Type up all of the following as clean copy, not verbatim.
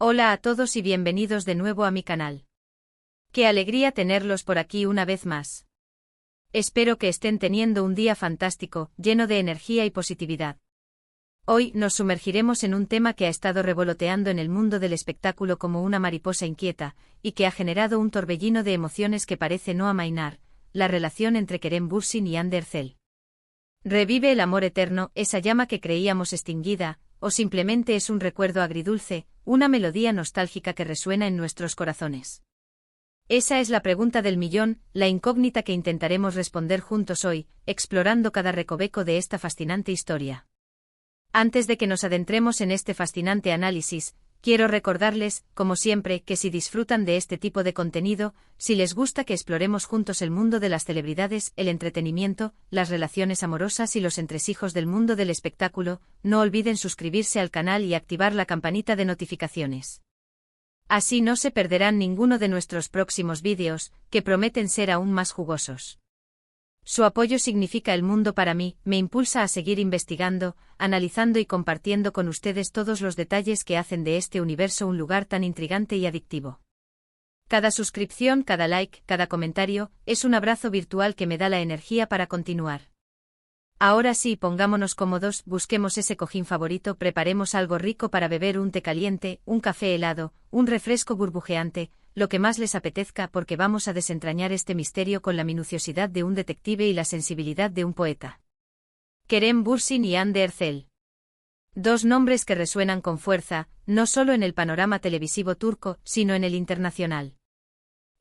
Hola a todos y bienvenidos de nuevo a mi canal. Qué alegría tenerlos por aquí una vez más. Espero que estén teniendo un día fantástico, lleno de energía y positividad. Hoy nos sumergiremos en un tema que ha estado revoloteando en el mundo del espectáculo como una mariposa inquieta, y que ha generado un torbellino de emociones que parece no amainar: la relación entre Kerem Bürsin y Hande Erçel. ¿Revive el amor eterno, esa llama que creíamos extinguida, o simplemente es un recuerdo agridulce, una melodía nostálgica que resuena en nuestros corazones? Esa es la pregunta del millón, la incógnita que intentaremos responder juntos hoy, explorando cada recoveco de esta fascinante historia. Antes de que nos adentremos en este fascinante análisis, quiero recordarles, como siempre, que si disfrutan de este tipo de contenido, si les gusta que exploremos juntos el mundo de las celebridades, el entretenimiento, las relaciones amorosas y los entresijos del mundo del espectáculo, no olviden suscribirse al canal y activar la campanita de notificaciones. Así no se perderán ninguno de nuestros próximos vídeos, que prometen ser aún más jugosos. Su apoyo significa el mundo para mí, me impulsa a seguir investigando, analizando y compartiendo con ustedes todos los detalles que hacen de este universo un lugar tan intrigante y adictivo. Cada suscripción, cada like, cada comentario, es un abrazo virtual que me da la energía para continuar. Ahora sí, pongámonos cómodos, busquemos ese cojín favorito, preparemos algo rico para beber, un té caliente, un café helado, un refresco burbujeante, lo que más les apetezca, porque vamos a desentrañar este misterio con la minuciosidad de un detective y la sensibilidad de un poeta. Kerem Bürsin y Hande Erçel. Dos nombres que resuenan con fuerza, no solo en el panorama televisivo turco, sino en el internacional.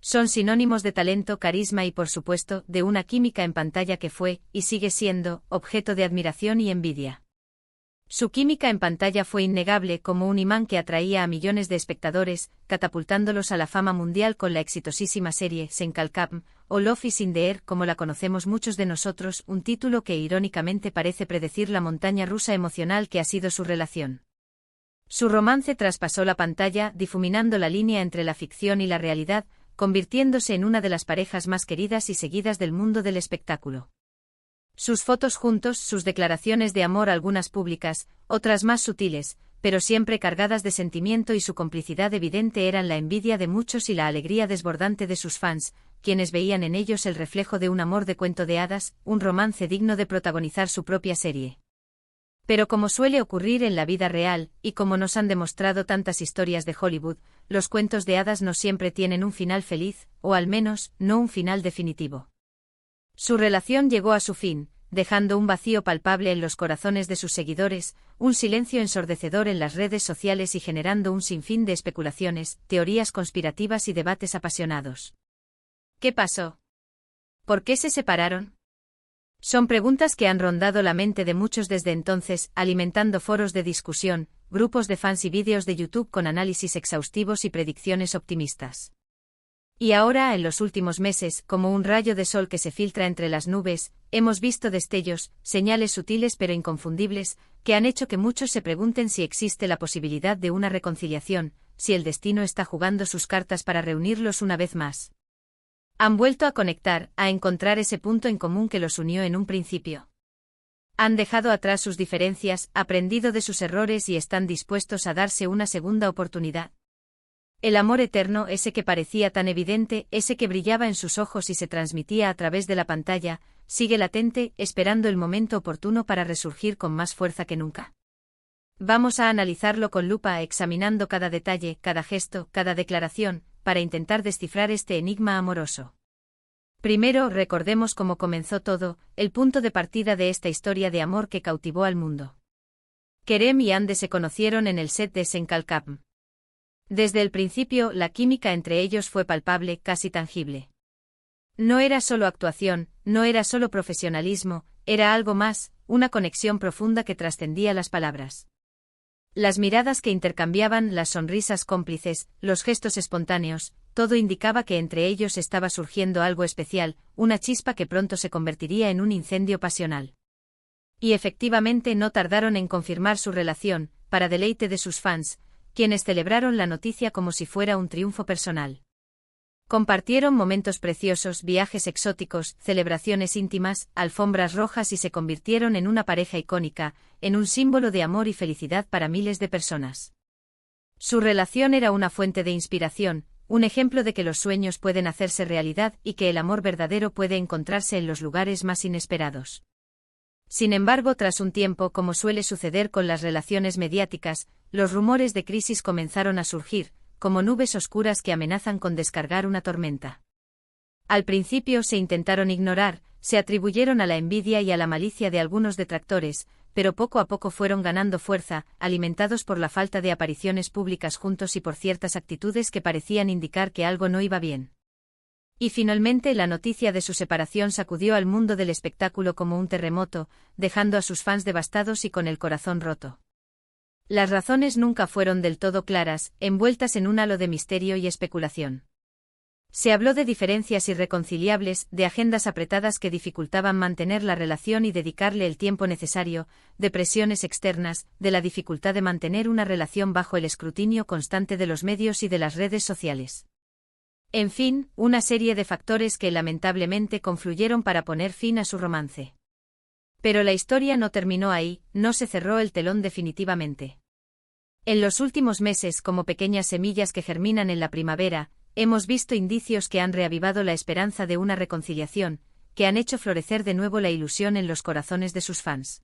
Son sinónimos de talento, carisma y, por supuesto, de una química en pantalla que fue, y sigue siendo, objeto de admiración y envidia. Su química en pantalla fue innegable, como un imán que atraía a millones de espectadores, catapultándolos a la fama mundial con la exitosísima serie Sen Kalkam, o Love is in the Air, como la conocemos muchos de nosotros, un título que irónicamente parece predecir la montaña rusa emocional que ha sido su relación. Su romance traspasó la pantalla, difuminando la línea entre la ficción y la realidad, convirtiéndose en una de las parejas más queridas y seguidas del mundo del espectáculo. Sus fotos juntos, sus declaraciones de amor, algunas públicas, otras más sutiles, pero siempre cargadas de sentimiento, y su complicidad evidente eran la envidia de muchos y la alegría desbordante de sus fans, quienes veían en ellos el reflejo de un amor de cuento de hadas, un romance digno de protagonizar su propia serie. Pero como suele ocurrir en la vida real, y como nos han demostrado tantas historias de Hollywood, los cuentos de hadas no siempre tienen un final feliz, o al menos, no un final definitivo. Su relación llegó a su fin, dejando un vacío palpable en los corazones de sus seguidores, un silencio ensordecedor en las redes sociales y generando un sinfín de especulaciones, teorías conspirativas y debates apasionados. ¿Qué pasó? ¿Por qué se separaron? Son preguntas que han rondado la mente de muchos desde entonces, alimentando foros de discusión, grupos de fans y vídeos de YouTube con análisis exhaustivos y predicciones optimistas. Y ahora, en los últimos meses, como un rayo de sol que se filtra entre las nubes, hemos visto destellos, señales sutiles pero inconfundibles, que han hecho que muchos se pregunten si existe la posibilidad de una reconciliación, si el destino está jugando sus cartas para reunirlos una vez más. Han vuelto a conectar, a encontrar ese punto en común que los unió en un principio. Han dejado atrás sus diferencias, aprendido de sus errores y están dispuestos a darse una segunda oportunidad. El amor eterno, ese que parecía tan evidente, ese que brillaba en sus ojos y se transmitía a través de la pantalla, sigue latente, esperando el momento oportuno para resurgir con más fuerza que nunca. Vamos a analizarlo con lupa, examinando cada detalle, cada gesto, cada declaración, para intentar descifrar este enigma amoroso. Primero, recordemos cómo comenzó todo, el punto de partida de esta historia de amor que cautivó al mundo. Kerem y Hande se conocieron en el set de Sen Kalkam. Desde el principio, la química entre ellos fue palpable, casi tangible. No era solo actuación, no era solo profesionalismo, era algo más, una conexión profunda que trascendía las palabras. Las miradas que intercambiaban, las sonrisas cómplices, los gestos espontáneos, todo indicaba que entre ellos estaba surgiendo algo especial, una chispa que pronto se convertiría en un incendio pasional. Y efectivamente no tardaron en confirmar su relación, para deleite de sus fans, quienes celebraron la noticia como si fuera un triunfo personal. Compartieron momentos preciosos, viajes exóticos, celebraciones íntimas, alfombras rojas y se convirtieron en una pareja icónica, en un símbolo de amor y felicidad para miles de personas. Su relación era una fuente de inspiración, un ejemplo de que los sueños pueden hacerse realidad y que el amor verdadero puede encontrarse en los lugares más inesperados. Sin embargo, tras un tiempo, como suele suceder con las relaciones mediáticas, los rumores de crisis comenzaron a surgir, como nubes oscuras que amenazan con descargar una tormenta. Al principio se intentaron ignorar, se atribuyeron a la envidia y a la malicia de algunos detractores, pero poco a poco fueron ganando fuerza, alimentados por la falta de apariciones públicas juntos y por ciertas actitudes que parecían indicar que algo no iba bien. Y finalmente la noticia de su separación sacudió al mundo del espectáculo como un terremoto, dejando a sus fans devastados y con el corazón roto. Las razones nunca fueron del todo claras, envueltas en un halo de misterio y especulación. Se habló de diferencias irreconciliables, de agendas apretadas que dificultaban mantener la relación y dedicarle el tiempo necesario, de presiones externas, de la dificultad de mantener una relación bajo el escrutinio constante de los medios y de las redes sociales. En fin, una serie de factores que lamentablemente confluyeron para poner fin a su romance. Pero la historia no terminó ahí, no se cerró el telón definitivamente. En los últimos meses, como pequeñas semillas que germinan en la primavera, hemos visto indicios que han reavivado la esperanza de una reconciliación, que han hecho florecer de nuevo la ilusión en los corazones de sus fans.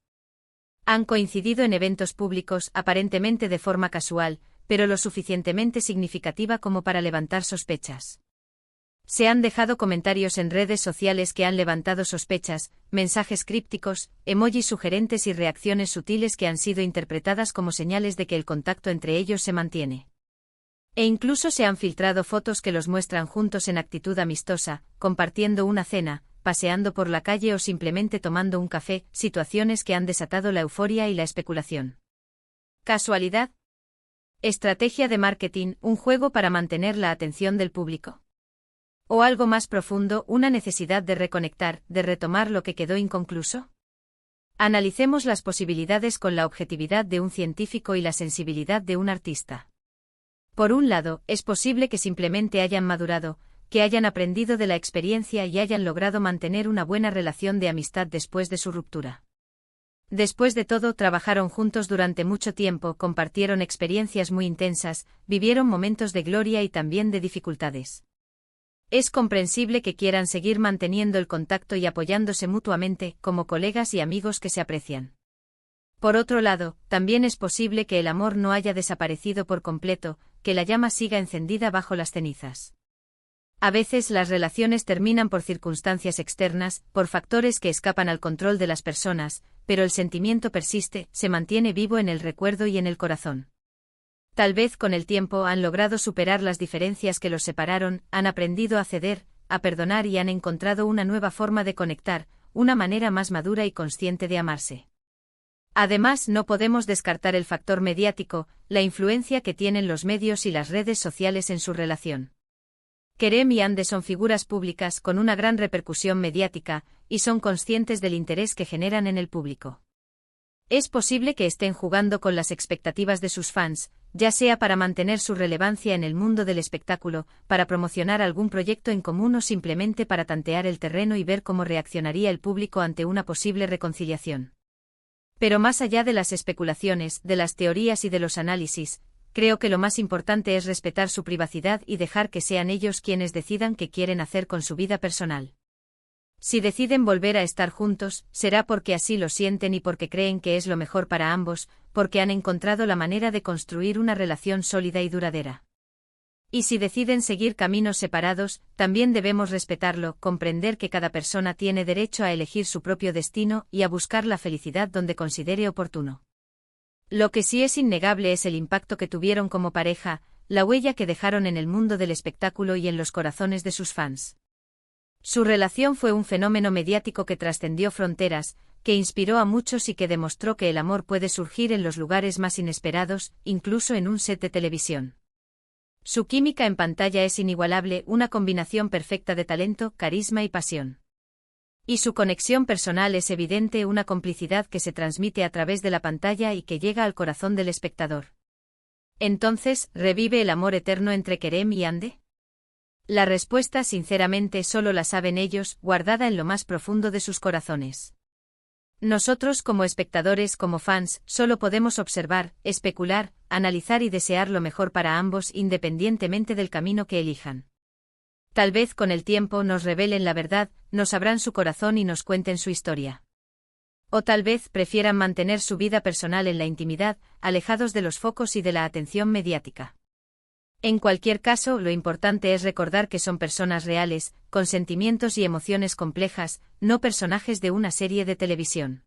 Han coincidido en eventos públicos, aparentemente de forma casual, pero lo suficientemente significativa como para levantar sospechas. Se han dejado comentarios en redes sociales que han levantado sospechas, mensajes crípticos, emojis sugerentes y reacciones sutiles que han sido interpretadas como señales de que el contacto entre ellos se mantiene. E incluso se han filtrado fotos que los muestran juntos en actitud amistosa, compartiendo una cena, paseando por la calle o simplemente tomando un café, situaciones que han desatado la euforia y la especulación. ¿Casualidad? ¿Estrategia de marketing, un juego para mantener la atención del público? ¿O algo más profundo, una necesidad de reconectar, de retomar lo que quedó inconcluso? Analicemos las posibilidades con la objetividad de un científico y la sensibilidad de un artista. Por un lado, es posible que simplemente hayan madurado, que hayan aprendido de la experiencia y hayan logrado mantener una buena relación de amistad después de su ruptura. Después de todo, trabajaron juntos durante mucho tiempo, compartieron experiencias muy intensas, vivieron momentos de gloria y también de dificultades. Es comprensible que quieran seguir manteniendo el contacto y apoyándose mutuamente, como colegas y amigos que se aprecian. Por otro lado, también es posible que el amor no haya desaparecido por completo, que la llama siga encendida bajo las cenizas. A veces las relaciones terminan por circunstancias externas, por factores que escapan al control de las personas, pero el sentimiento persiste, se mantiene vivo en el recuerdo y en el corazón. Tal vez con el tiempo han logrado superar las diferencias que los separaron, han aprendido a ceder, a perdonar y han encontrado una nueva forma de conectar, una manera más madura y consciente de amarse. Además, no podemos descartar el factor mediático, la influencia que tienen los medios y las redes sociales en su relación. Kerem y Ande son figuras públicas con una gran repercusión mediática, y son conscientes del interés que generan en el público. Es posible que estén jugando con las expectativas de sus fans, ya sea para mantener su relevancia en el mundo del espectáculo, para promocionar algún proyecto en común o simplemente para tantear el terreno y ver cómo reaccionaría el público ante una posible reconciliación. Pero más allá de las especulaciones, de las teorías y de los análisis, creo que lo más importante es respetar su privacidad y dejar que sean ellos quienes decidan qué quieren hacer con su vida personal. Si deciden volver a estar juntos, será porque así lo sienten y porque creen que es lo mejor para ambos, porque han encontrado la manera de construir una relación sólida y duradera. Y si deciden seguir caminos separados, también debemos respetarlo, comprender que cada persona tiene derecho a elegir su propio destino y a buscar la felicidad donde considere oportuno. Lo que sí es innegable es el impacto que tuvieron como pareja, la huella que dejaron en el mundo del espectáculo y en los corazones de sus fans. Su relación fue un fenómeno mediático que trascendió fronteras, que inspiró a muchos y que demostró que el amor puede surgir en los lugares más inesperados, incluso en un set de televisión. Su química en pantalla es inigualable, una combinación perfecta de talento, carisma y pasión. Y su conexión personal es evidente, una complicidad que se transmite a través de la pantalla y que llega al corazón del espectador. Entonces, ¿revive el amor eterno entre Kerem y Ande? La respuesta sinceramente solo la saben ellos, guardada en lo más profundo de sus corazones. Nosotros como espectadores, como fans, solo podemos observar, especular, analizar y desear lo mejor para ambos independientemente del camino que elijan. Tal vez con el tiempo nos revelen la verdad, nos abran su corazón y nos cuenten su historia. O tal vez prefieran mantener su vida personal en la intimidad, alejados de los focos y de la atención mediática. En cualquier caso, lo importante es recordar que son personas reales, con sentimientos y emociones complejas, no personajes de una serie de televisión.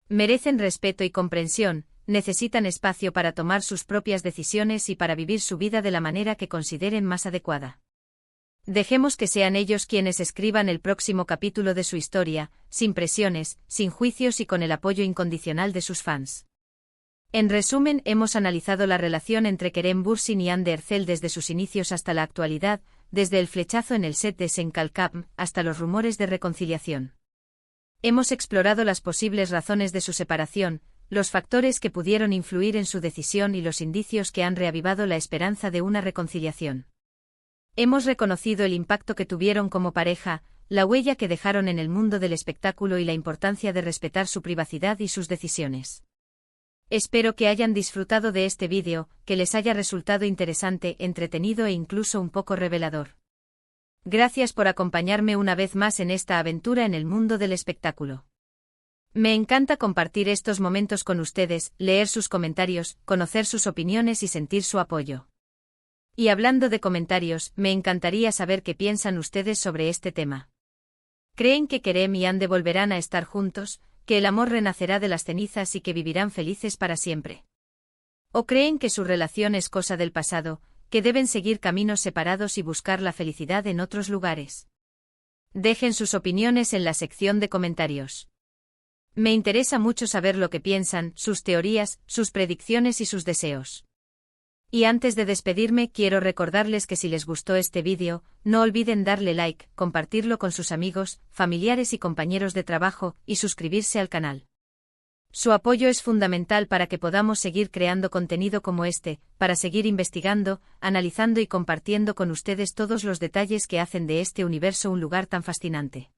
Merecen respeto y comprensión, necesitan espacio para tomar sus propias decisiones y para vivir su vida de la manera que consideren más adecuada. Dejemos que sean ellos quienes escriban el próximo capítulo de su historia, sin presiones, sin juicios y con el apoyo incondicional de sus fans. En resumen, hemos analizado la relación entre Kerem Bürsin y Hande Erçel desde sus inicios hasta la actualidad, desde el flechazo en el set de Sen Kalkam hasta los rumores de reconciliación. Hemos explorado las posibles razones de su separación, los factores que pudieron influir en su decisión y los indicios que han reavivado la esperanza de una reconciliación. Hemos reconocido el impacto que tuvieron como pareja, la huella que dejaron en el mundo del espectáculo y la importancia de respetar su privacidad y sus decisiones. Espero que hayan disfrutado de este vídeo, que les haya resultado interesante, entretenido e incluso un poco revelador. Gracias por acompañarme una vez más en esta aventura en el mundo del espectáculo. Me encanta compartir estos momentos con ustedes, leer sus comentarios, conocer sus opiniones y sentir su apoyo. Y hablando de comentarios, me encantaría saber qué piensan ustedes sobre este tema. ¿Creen que Kerem y Hande volverán a estar juntos, que el amor renacerá de las cenizas y que vivirán felices para siempre? ¿O creen que su relación es cosa del pasado, que deben seguir caminos separados y buscar la felicidad en otros lugares? Dejen sus opiniones en la sección de comentarios. Me interesa mucho saber lo que piensan, sus teorías, sus predicciones y sus deseos. Y antes de despedirme, quiero recordarles que si les gustó este vídeo, no olviden darle like, compartirlo con sus amigos, familiares y compañeros de trabajo, y suscribirse al canal. Su apoyo es fundamental para que podamos seguir creando contenido como este, para seguir investigando, analizando y compartiendo con ustedes todos los detalles que hacen de este universo un lugar tan fascinante.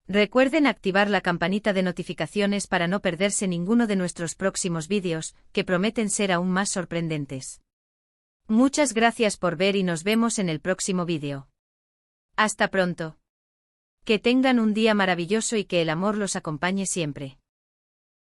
Recuerden activar la campanita de notificaciones para no perderse ninguno de nuestros próximos vídeos, que prometen ser aún más sorprendentes. Muchas gracias por ver y nos vemos en el próximo vídeo. Hasta pronto. Que tengan un día maravilloso y que el amor los acompañe siempre.